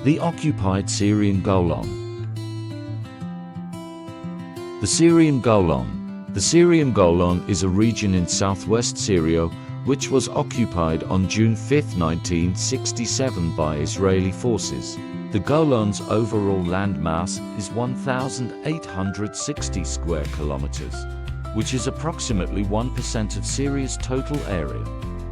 The occupied Syrian Golan. The Syrian Golan. The Syrian Golan is a region in southwest Syria which was occupied on June 5, 1967 by Israeli forces. The Golan's overall landmass is 1,860 square kilometers, which is approximately 1% of Syria's total area.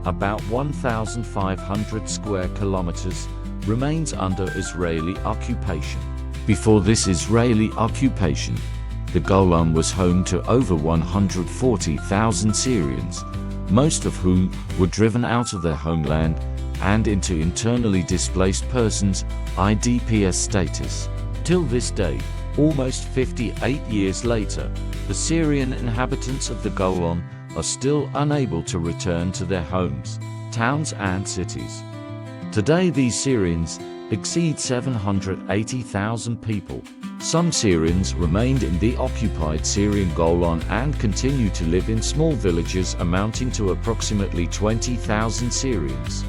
About 1,500 square kilometers remains under Israeli occupation. Before this Israeli occupation, the Golan was home to over 140,000 Syrians, most of whom were driven out of their homeland and into internally displaced persons (IDPs) status. Till this day, almost 58 years later, the Syrian inhabitants of the Golan are still unable to return to their homes, towns and cities. Today these Syrians exceed 780,000 people. Some Syrians remained in the occupied Syrian Golan and continue to live in small villages amounting to approximately 20,000 Syrians.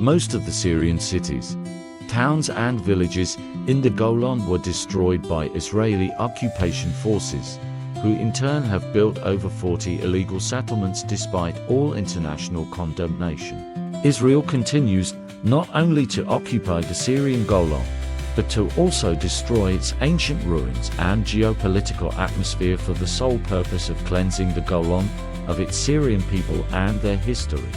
Most of the Syrian cities, towns and villages in the Golan were destroyed by Israeli occupation forces, who in turn have built over 40 illegal settlements despite all international condemnation. Israel continues not only to occupy the Syrian Golan, but to also destroy its ancient ruins and geopolitical atmosphere for the sole purpose of cleansing the Golan of its Syrian people and their history.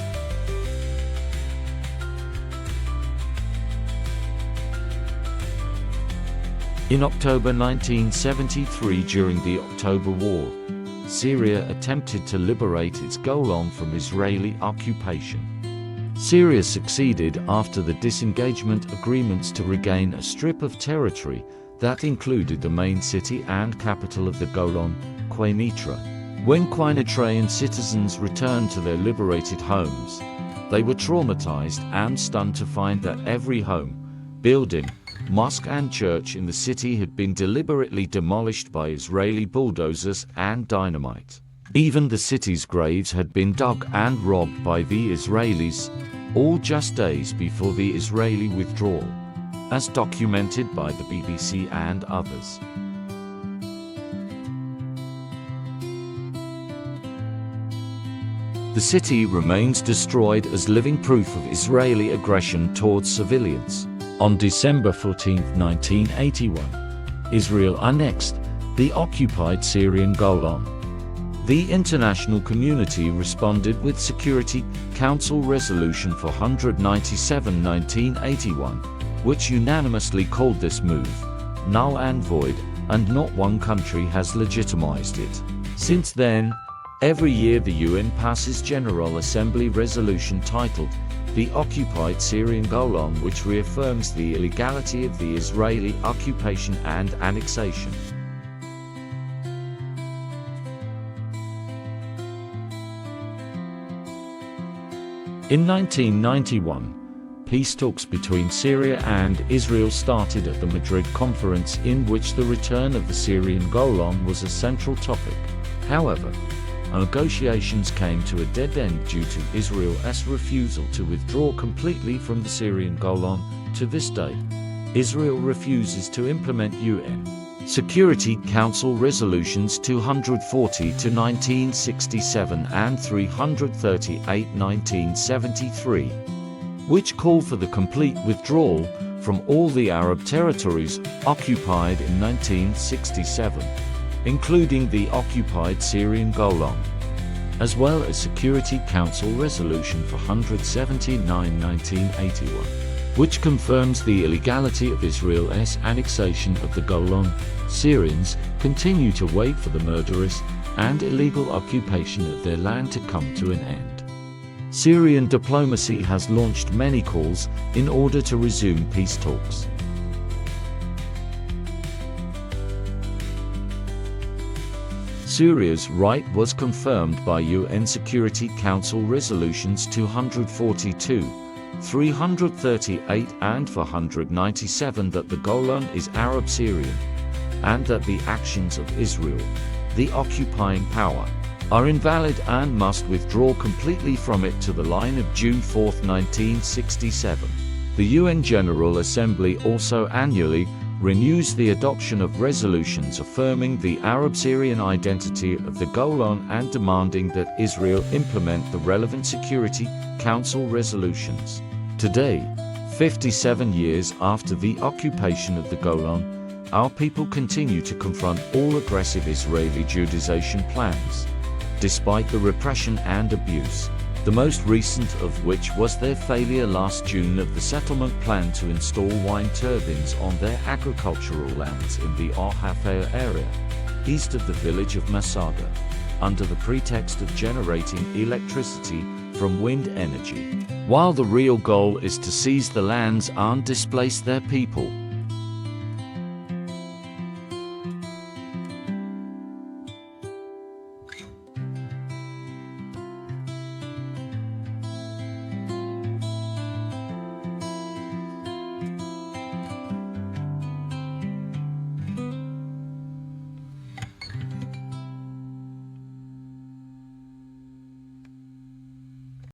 In October 1973, during the October War, Syria attempted to liberate its Golan from Israeli occupation. Syria succeeded after the disengagement agreements to regain a strip of territory that included the main city and capital of the Golan, Quneitra. When Quneitra citizens returned to their liberated homes, they were traumatized and stunned to find that every home, building, mosque and church in the city had been deliberately demolished by Israeli bulldozers and dynamite. Even the city's graves had been dug and robbed by the Israelis, all just days before the Israeli withdrawal, as documented by the BBC and others. The city remains destroyed as living proof of Israeli aggression towards civilians. On December 14, 1981, Israel annexed the occupied Syrian Golan. The international community responded with Security Council Resolution 497/1981, which unanimously called this move null and void, and not one country has legitimized it. Since then, every year the UN passes General Assembly resolution titled The Occupied Syrian Golan, which reaffirms the illegality of the Israeli occupation and annexation. In 1991, peace talks between Syria and Israel started at the Madrid conference, in which the return of the Syrian Golan was a central topic. However, negotiations came to a dead end due to Israel's refusal to withdraw completely from the Syrian Golan. To this day, Israel refuses to implement UN Security Council Resolutions 240/1967 and 338/1973, which call for the complete withdrawal from all the Arab territories occupied in 1967, including the occupied Syrian Golan, as well as Security Council Resolution 479/1981, which confirms the illegality of Israel's annexation of the Golan. Syrians continue to wait for the murderous and illegal occupation of their land to come to an end. Syrian diplomacy has launched many calls in order to resume peace talks. Syria's right was confirmed by UN Security Council Resolutions 242, 338 and 497 that the Golan is Arab Syrian, and that the actions of Israel, the occupying power, are invalid and must withdraw completely from it to the line of June 4, 1967. The UN General Assembly also annually renews the adoption of resolutions affirming the Arab-Syrian identity of the Golan and demanding that Israel implement the relevant Security Council resolutions. Today, 57 years after the occupation of the Golan, our people continue to confront all aggressive Israeli Judization plans, despite the repression and abuse, the most recent of which was their failure last June of the settlement plan to install wind turbines on their agricultural lands in the Al Hafaya area, east of the village of Masada, under the pretext of generating electricity from wind energy, while the real goal is to seize the lands and displace their people.